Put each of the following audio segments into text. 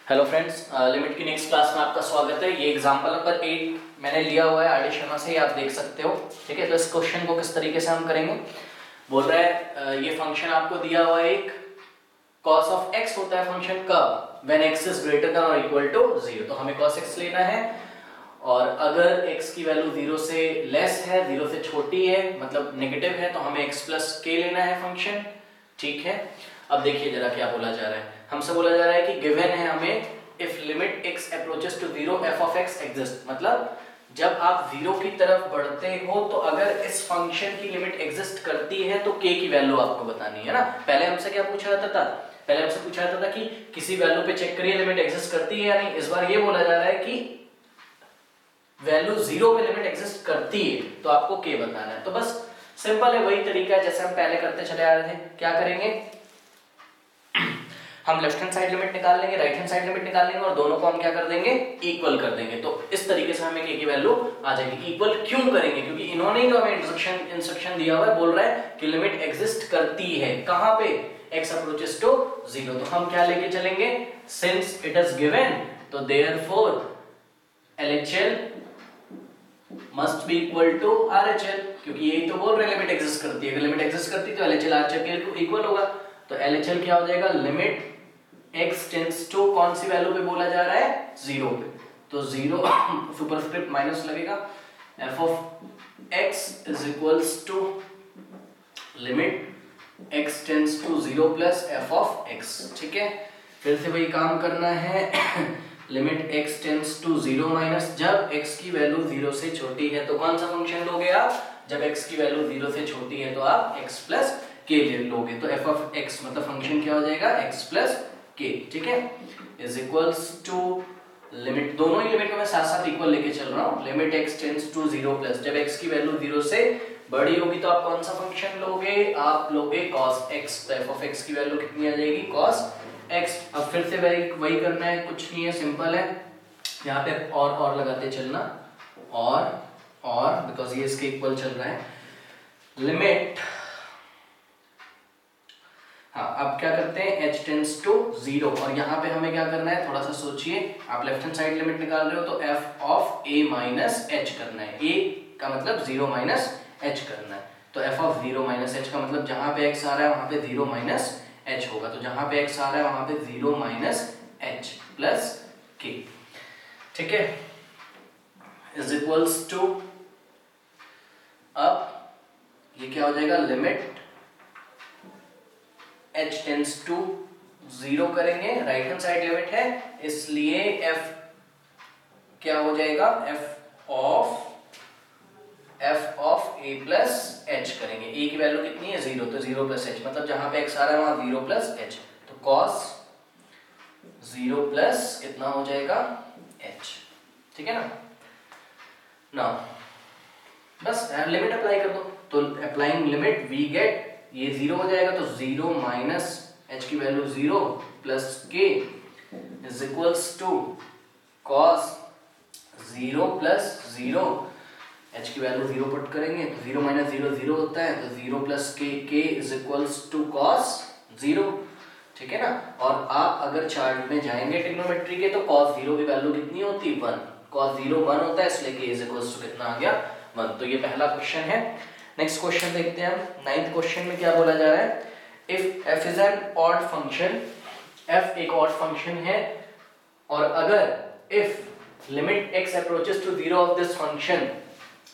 Hello friends, limit की next class में आपका स्वागत है। ये एग्जांपल नंबर 8 मैंने लिया हुआ है आर डी शर्मा से, आप देख सकते हो। ठीक है, तो इस क्वेश्चन को किस तरीके से हम करेंगे, बोल रहा है ये फंक्शन आपको दिया हुआ है, एक cos ऑफ x होता है फंक्शन का when x is greater than और इक्वल टू 0। तो हमें cos x लेना है और अगर x की वैल्यू 0 से लेस है, 0 से छोटी है, मतलब नेगेटिव है, तो हमें x प्लस k लेना है फंक्शन। ठीक है, अब देखिए जरा क्या बोला जा रहा है। हमसे बोला जा रहा है कि गिवन है हमें if limit x approaches to 0 f of x exist, मतलब जब आप 0 की तरफ बढ़ते हो तो अगर इस फंक्शन की लिमिट एग्जिस्ट करती है तो k की वैल्यू आपको बतानी है ना। पहले हमसे क्या पूछा जाता था, पहले हमसे पूछा जाता था कि किसी वैल्यू पे चेक करिए लिमिट एग्जिस्ट करती है या नहीं। इस बार ये बोला जा रहा है कि वैल्यू 0 पे लिमिट एग्जिस्ट करती है तो आपको k बताना है। तो बस सिंपल है, वही तरीका है जैसे हम पहले करते चले आ रहे थे। क्या करेंगे, हम लेफ्ट हैंड साइड लिमिट निकाल लेंगे, राइट हैंड साइड लिमिट निकाल लेंगे और दोनों को हम क्या कर देंगे, इक्वल कर देंगे। तो इस तरीके से हमें k की वैल्यू आ जाएगी। इक्वल क्यों करेंगे, क्योंकि इन्होंने ही तो हमें इंस्ट्रक्शन दिया हुआ है, बोल रहा है कि लिमिट एग्जिस्ट करती है कहां पे, x अप्रोचेस टू 0। तो हम क्या लेके चलेंगे, सिंस इट इज गिवन तो therefore LHL must be equal to RHL, क्योंकि यही तो बोल रहे हैं लिमिट एग्जिस्ट करती है। अगर लिमिट एग्जिस्ट करती है तो LHL RHL के इक्वल होगा। तो LHL क्या हो जाएगा, लिमिट x टेंड्स टू कौन सी वैल्यू पे बोला जा रहा है, 0 पे। तो 0 सुपरस्क्रिप्ट माइनस लगेगा, f of x is equals to limit x tends to 0 plus f of x। ठीक है, फिर से वही काम करना है limit x tends to 0 minus, जब x की वैल्यू 0 से छोटी है तो कौन सा फंक्शन लोगे आप, जब x की वैल्यू 0 से छोटी है तो आप x प्लस k लोगे। तो f ऑफ x मतलब फंक्शन क्या हो जाएगा, x प्लस k। ठीक है, इज इक्वल्स टू लिमिट, दोनों ही लिमिट को मैं साथ साथ इक्वल लेके चल रहा हूँ, limit x tends to 0 plus, जब x की वैल्यू 0 से बड़ी होगी तो आप कौन सा फंक्शन लोगे, आप लोगे cos x। तो f ऑफ x की वैल्यू कितनी आ जाएगी, cos x। अब फिर से वही करना है, कुछ नहीं है, सिंपल है। यहाँ पे और लगाते चलना, और बिकॉज ये इसके इक्वल चल रहा है, लिमिट, हाँ अब क्या करते हैं, h टेंड्स टू 0 और यहाँ पे हमें क्या करना है, थोड़ा सा सोचिए। आप लेफ्ट हैंड साइड लिमिट निकाल रहे हो तो f of a minus h करना है, a का मतलब 0 माइनस h करना है। तो f ऑफ 0 माइनस h का मतलब जहां पे x आ रहा है वहां पे 0 माइनस h होगा। तो जहां पे x आ रहा है वहां पे 0 माइनस h प्लस k। ठीक है, इज इक्वल्स टू, अब ये क्या हो जाएगा, लिमिट h टेंड्स टू 0 करेंगे, राइट हैंड साइड लिमिट है इसलिए f क्या हो जाएगा, f of a plus h करेंगे। a की वैल्यू कितनी है, 0, तो 0 प्लस h, मतलब जहां पे x आ रहा है वहां 0 प्लस h। तो cos 0 प्लस कितना हो जाएगा, h। ठीक है ना, नाउ बस लिमिट अप्लाई कर दो। तो अप्लाइंग लिमिट वी गेट, ये 0 हो जाएगा तो 0 माइनस h की value 0 plus k is equals to cos 0 plus 0, h की वैल्यू 0 पुट करेंगे तो 0 माइनस 0 0 होता है, तो 0 plus k is equals to cos 0। ठीक है ना, और आप अगर चार्ट में जाएंगे ट्रिग्नोमेट्री के तो cos 0 की वैल्यू कितनी होती है, 1। cos 0 1 होता है, इसलिए k इज इक्वल्स टू कितना आ गया, 1। तो ये पहला क्वेश्चन है। नेक्स्ट क्वेश्चन देखते हैं हम। 9th क्वेश्चन में क्या बोला जा रहा है, if f is an odd function, f एक ऑड फंक्शन है और अगर if limit x approaches to 0 of this function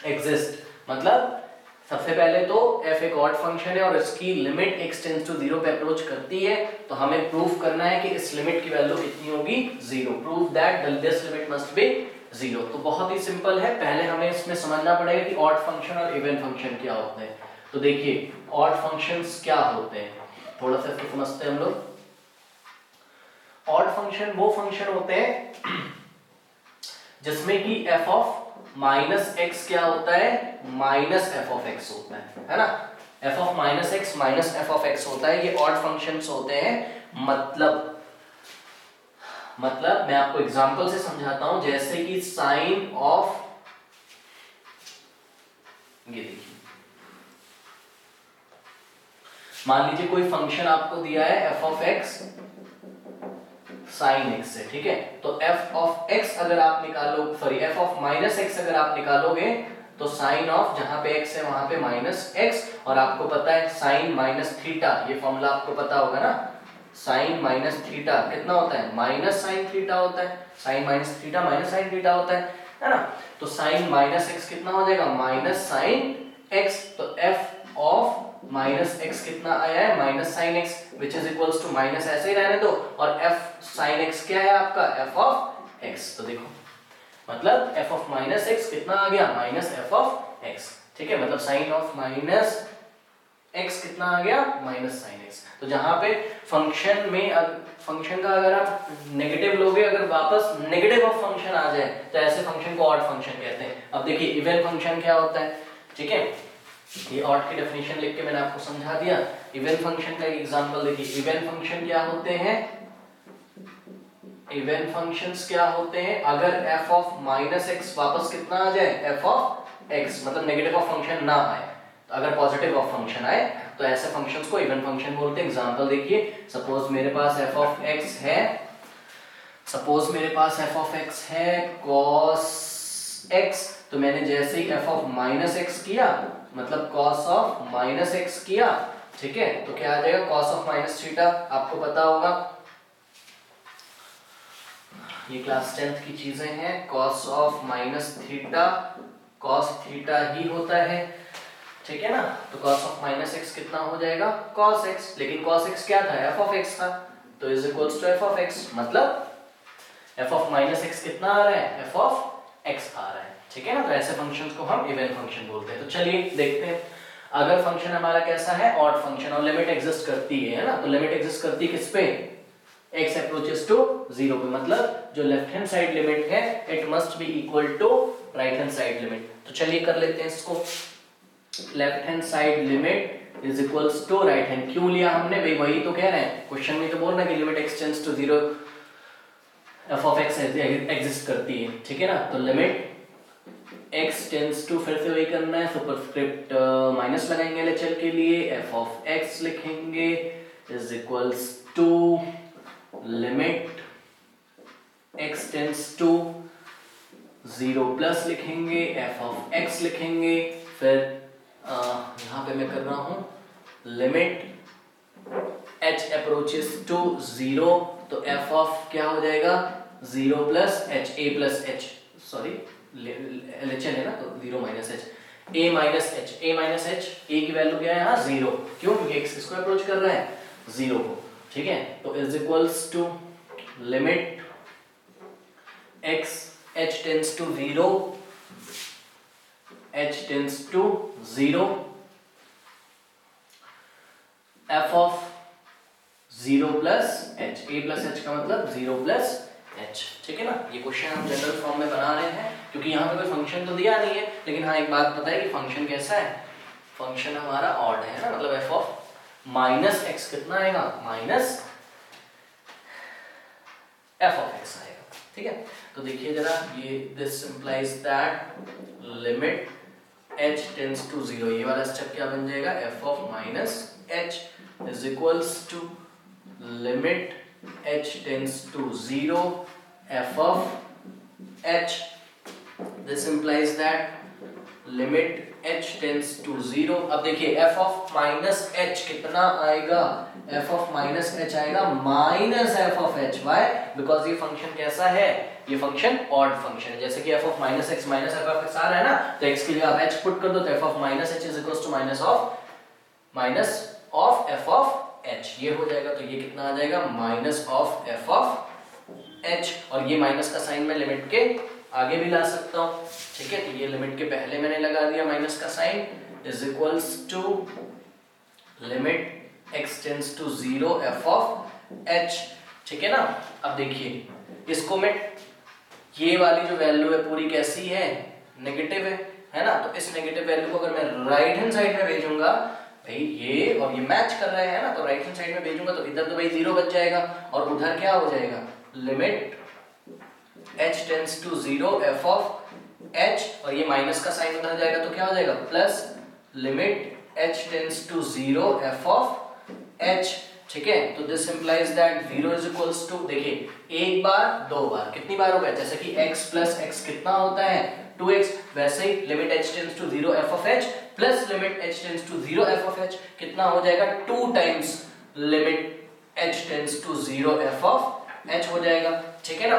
exist, मतलब सबसे पहले तो f एक ऑड फंक्शन है और इसकी लिमिट x टेंड्स टू 0 पे अप्रोच करती है, तो हमें प्रूव करना है कि इस लिमिट की वैल्यू कितनी होगी, 0। Prove that this limit must be 0। तो बहुत ही सिंपल है, पहले हमें इसमें समझना पड़ेगा कि ऑड फंक्शन और इवन फंक्शन क्या होते हैं। तो देखिए ऑड फंक्शंस क्या होते हैं, थोड़ा सा इसको समझते हैं हम लोग। ऑड फंक्शन वो फंक्शन होते हैं जिसमें कि f ऑफ माइनस एक्स क्या होता है, माइनस एफ ऑफ एक्स होता है ना। f of minus x minus F of x होता है, ये ऑड फंक्शंस होते हैं। मतलब मैं आपको एग्जांपल से समझाता हूं, जैसे कि साइन ऑफ, ये देखिए मान लीजिए कोई फंक्शन आपको दिया है f of x sine x से, ठीक है। तो एफ ऑफ एक्स अगर आप निकालो, sorry F of minus x अगर आप निकालोगे तो साइन ऑफ जहां पे एक्स है वहां पे माइनस एक्स, और आपको पता है साइन माइनस थीटा, ये फॉर्मूला आपको पता होगा ना, साइन माइनस थीटा कितना होता है, माइनस साइन थीटा होता है, sine minus theta minus sine theta होता है ना। तो साइन माइनस एक्स कितना हो जाएगा, माइनस साइन एक्स। तो एफ ऑफ माइनस एक्स कितना आया है, minus sine x, which is equals to minus ऐसे ही रहने दो, और एफ साइन एक्स क्या है आपका, एफ ऑफ एक्स। तो देखो मतलब एफ ऑफ माइनस एक्स कितना आ गया, माइनस एफ ऑफ एक्स, ठीक है। मतलब साइन ऑफ माइनस एक्स कितना आ गया, माइनस साइन एक्स। तो जहां पे फंक्शन में फंक्शन का अगर आप नेगेटिव लोगे, अगर वापस नेगेटिव ऑफ फंक्शन आ जाए तो ऐसे फंक्शन को ऑड फंक्शन कहते हैं। अब देखिए इवन फंक्शन क्या होता है, ठीक है, ये ऑड की डेफिनेशन लिख के मैंने आपको समझा दिया। इवन फंक्शन का एक एग्जांपल देखिए, इवन फंक्शन क्या होते हैं, इवन फंक्शंस क्या होते हैं, अगर f ऑफ माइनस एक्स वापस कितना आ जाए, f ऑफ x, मतलब नेगेटिव ऑफ फंक्शन ना आए, तो अगर पॉजिटिव ऑफ फंक्शन आए तो ऐसे फंक्शंस को इवन फंक्शन बोलते हैं। एग्जांपल देखिए, सपोज मेरे पास f ऑफ x है, सपोज मेरे पास f ऑफ x है cos x, तो मैंने जैसे ही f ऑफ माइनस एक्स किया, मतलब cos ऑफ माइनस एक्स किया, ठीक है, तो क्या आ जाएगा, cos ऑफ माइनस थीटा, आपको पता होगा ये क्लास 10th की चीजें हैं। cos of minus theta cos theta ही होता है, ठीक है ना। तो cos ऑफ माइनस एक्स कितना हो जाएगा, cos x, लेकिन cos x क्या था, f ऑफ x था, तो is equals to f of x, मतलब f ऑफ माइनस एक्स कितना आ रहा है, f ऑफ x आ रहा है, ठीक है ना। तो ऐसे फंक्शंस को हम इवन फंक्शन बोलते हैं। तो चलिए देखते हैं, अगर फंक्शन हमारा कैसा है, ऑड फंक्शन, और लिमिट एग्जिस्ट करती है ना, तो लिमिट एग्जिस्ट करती है किस पे, x अप्रोचेस टू 0 पे, मतलब जो लेफ्ट हैंड साइड लिमिट है it must be equal to right hand side limit. तो चलिए कर लेते हैं इसको, left hand side limit is equals to right hand. क्यों लिया हमने भाई, वही तो कह रहे हैं क्वेश्चन में, तो बोल रहा है कि limit x tends to 0 f of x exist करती है, ठीक है ना। तो लिमिट x टेंड्स टू, फिर से वही करना है, सुपरस्क्रिप्ट माइनस लगाएंगे LHL के लिए, f ऑफ x लिखेंगे is equals to limit x tends to 0 plus लिखेंगे, f ऑफ x लिखेंगे, फिर यहाँ पे मैं कर रहा हूँ लिमिट h अप्रोचेस टू 0, तो f ऑफ क्या हो जाएगा 0 plus h, a plus h, sorry LHL है ना, तो 0 minus h, a minus h, a minus h, a की वैल्यू क्या है यहाँ 0, क्यों, क्योंकि x इसको अप्रोच कर रहा है 0 को, ठीक है। तो is equals to limit x h tends to 0, h tends to 0, f of 0 plus h, a plus h का मतलब 0 प्लस h, ठीक है ना। ये क्वेश्चन हम जनरल फॉर्म में बना रहे हैं क्योंकि यहाँ पे कोई फंक्शन तो दिया नहीं है, लेकिन हाँ एक बात पता है कि फंक्शन कैसा है, फंक्शन हमारा ऑड है ना, मतलब f ऑफ माइनस एक्स कितना आएगा, माइनस f ऑफ x आएगा, ठीक है। तो देखिए जरा, ये this implies that limit h tends to 0, ये वाला स्टेप क्या बन जाएगा, f of minus h is equals to limit h tends to 0 f of h, this implies that limit h tends to 0। अब देखिए f ऑफ माइनस h कितना आएगा, f of minus h आएगा minus f of h, why, because ये function कैसा है, ये function odd function है। जैसे कि f of minus x minus f of x आ रहा है ना, तो x के लिए आप h पुट कर दो, तो f of minus h is equals to minus of f of h, ये हो जाएगा। तो ये कितना आ जाएगा, minus of f of h, और ये माइनस का साइन मैं लिमिट के आगे भी ला सकता हूँ, ठीक है। तो ये लिमिट के पहले मैंने लगा दिया माइनस का sine, is equals to limit x tends to 0 f of h, ठीक है ना। अब देखिए इसको मैं, ये वाली जो वैल्यू है पूरी कैसी है, नेगेटिव है ना, तो इस नेगेटिव वैल्यू को अगर मैं राइट हैंड साइड में भेजूंगा, भाई ये और ये मैच कर रहे हैं ना, तो राइट हैंड साइड में भेजूंगा तो इधर तो भाई 0 बच जाएगा, और उधर क्या हो जाएगा, limit h tends to 0 f of h, और ये माइनस का साइन उधर जाएगा तो क्या हो जाएगा, plus limit h tends to 0 f of h, ठीक है। तो this implies that 0 is equals to, देखिए एक बार दो बार, कितनी बार होगा, जैसे कि x प्लस एक्स कितना होता है 2x, वैसे ही limit h tends to 0 f of h plus limit h tends to 0 f of h कितना हो जाएगा 2 times limit h tends to 0 f of h हो जाएगा, ठीक है ना।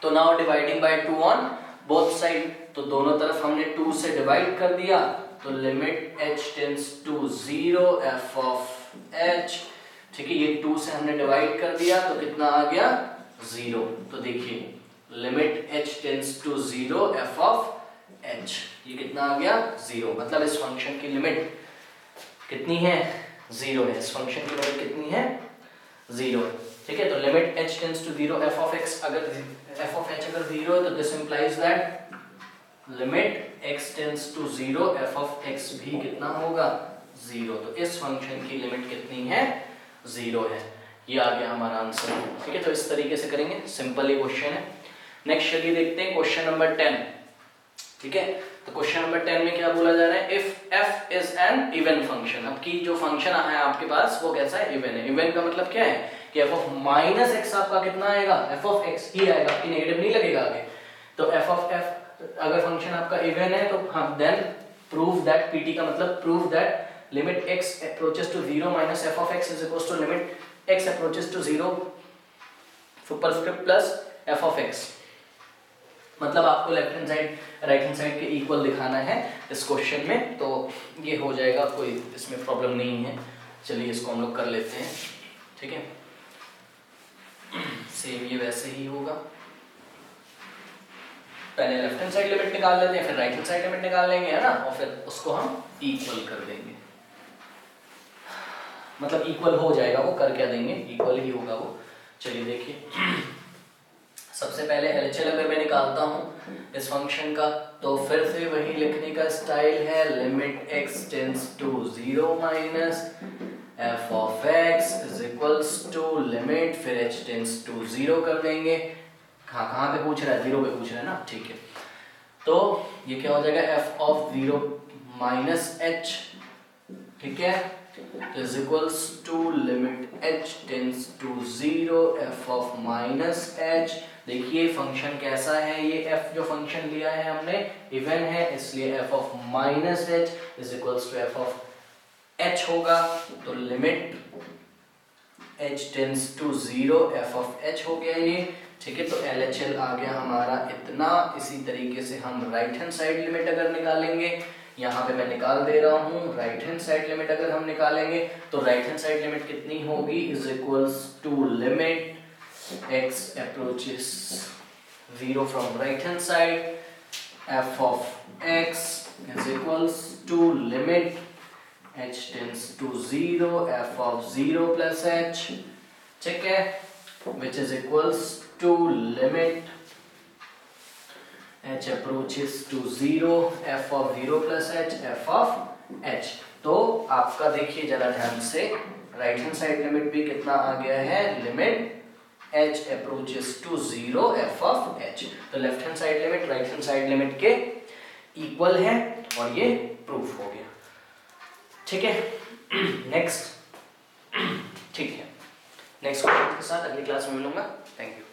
तो now dividing by 2 on both side, तो दोनों तरफ हमने 2 से डिवाइड कर दिया, तो limit h tends to 0 f of h, ठीक है, ये 2 से हमने डिवाइड कर दिया तो कितना आ गया 0। तो देखिए limit h tends to 0 f of h, ये कितना आ गया 0, मतलब इस फंक्शन की लिमिट कितनी है 0 है, इस फंक्शन की लिमिट कितनी है 0 है, ठीक है। तो limit h tends to 0 f of x अगर f ऑफ h अगर 0 है तो this implies that limit x tends to 0 f of x भी कितना होगा 0, तो इस फंक्शन की लिमिट कितनी है 0 है, ये आ गया हमारा आंसर, ठीक है। तो इस तरीके से करेंगे, सिंपल ही क्वेश्चन है। नेक्स्ट चलिए देखते हैं क्वेश्चन नंबर 10, ठीक है। तो क्वेश्चन नंबर 10 में क्या बोला जा रहा है, if f is N even function, अब की जो फंक्शन है आपके पास वो कैसा है इवन है, इवन का मतलब क्या है कि f ऑफ माइनस एक्स आपका कितना आएगा f ऑफ x ही आएगा, आपकी नेगेटिव नहीं लगेगा आगे, तो f ऑफ f अगर फंक्शन आपका इवन है तो हम देन प्रूव दैट, pt का मतलब prove that limit x approaches to 0 minus f of x is equals to limit x approaches to 0 superscript plus f of x, मतलब आपको left hand side right hand side के equal दिखाना है इस question में, तो ये हो जाएगा, कोई इसमें प्रॉब्लम नहीं है। चलिए इसको हम लोग कर लेते हैं, ठीक है। सेम ये वैसे ही होगा, पहले लेफ्ट हैंड साइड लिमिट निकाल लेते हैं, फिर राइट हैंड साइड लिमिट निकाल लेंगे, है ना, और फिर उसको हम इक्वल कर देंगे, मतलब इक्वल हो जाएगा वो, कर क्या देंगे इक्वल ही होगा वो। चलिए देखिए सबसे पहले LHL अगर मैं निकालता हूँ इस फंक्शन का, तो फिर से वही लिखने का स्टाइल है, limit x tends to 0 minus f of x is equals to limit, फिर h टेंड्स टू 0 कर देंगे, कहाँ पे पूछ रहा है 0 पे पूछ रहा है ना, ठीक है। तो ये क्या हो जाएगा f ऑफ 0 माइनस h, ठीक है, is equals to limit h tends to 0 f of minus h। देखिए फंक्शन कैसा है, ये f जो फंक्शन लिया है हमने इवन है, इसलिए f of minus h is equals to f of h होगा, तो limit h tends to 0 f of h हो गया ये, ठीक है। तो LHL आ गया हमारा इतना। इसी तरीके से हम राइट हैंड साइड लिमिट अगर निकालेंगे, यहाँ पे मैं निकाल दे रहा हूँ, राइट हैंड साइड लिमिट अगर हम निकालेंगे तो राइट हैंड साइड लिमिट कितनी होगी, is equals to limit x approaches 0 from right hand side, f of x is equals to limit h tends to 0 f of 0 plus h, ठीक है, which is equals to limit h approaches to 0 f of 0 plus h f of h। तो आपका देखिए जरा ध्यान से, right hand side limit भी कितना आ गया है, limit h approaches to 0 f of h, तो left hand side limit right hand side limit के इक्वल है और ये प्रूफ हो गया, ठीक है। नेक्स्ट, ठीक है, नेक्स्ट क्वेश्चन के साथ अगली क्लास में मिलूंगा, थैंक यू।